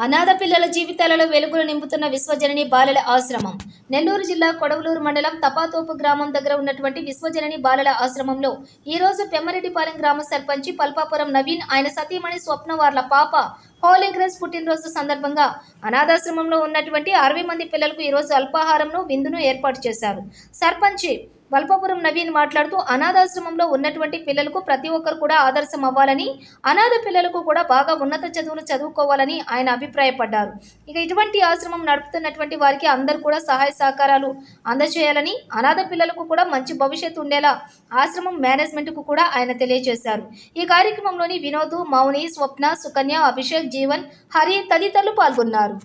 అనాథ పిల్లల జీవితాలలో వెలుగులు నింపుతున్న విశ్వజనని బాలల ఆశ్రమం. నెల్లూరు జిల్లా కొడవలూరు మండలం తపాతోపు గ్రామం దగ్గర ఉన్నటువంటి విశ్వజనని బాలల ఆశ్రమంలో ఈ రోజు పెమ్మరెడ్డిపాలెం గ్రామ సర్పంచి పల్పాపురం నవీన్ ఆయన సతీమణి స్వప్న వార్ల పాప హోలీ గ్రేస్ పుట్టినరోజు సందర్భంగా అనాథాశ్రమంలో ఉన్నటువంటి 60 మంది పిల్లలకు ఈరోజు అల్పాహారంను విందును ఏర్పాటు చేశారు. సర్పంచి పల్పాపురం నవీన్ మాట్లాడుతూ అనాథాశ్రమంలో ఉన్నటువంటి పిల్లలకు ప్రతి ఒక్కరు కూడా ఆదర్శం అవ్వాలని, అనాథ పిల్లలకు కూడా బాగా ఉన్నత చదువులు చదువుకోవాలని ఆయన అభిప్రాయపడ్డారు. ఇక ఇటువంటి ఆశ్రమం నడుపుతున్నటువంటి వారికి అందరూ కూడా సహాయ సహకారాలు అందజేయాలని, అనాథ పిల్లలకు కూడా మంచి భవిష్యత్తు ఉండేలా ఆశ్రమం మేనేజ్మెంట్కు కూడా ఆయన తెలియజేశారు. ఈ కార్యక్రమంలోని వినోద్, మౌని, స్వప్న, సుకన్య, అభిషేక్, జీవన్, హరి తదితరులు పాల్గొన్నారు.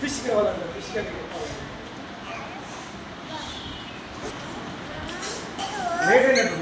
ఫిష్ కావాలండి, ఫిష్ లేట్ అయినట్టు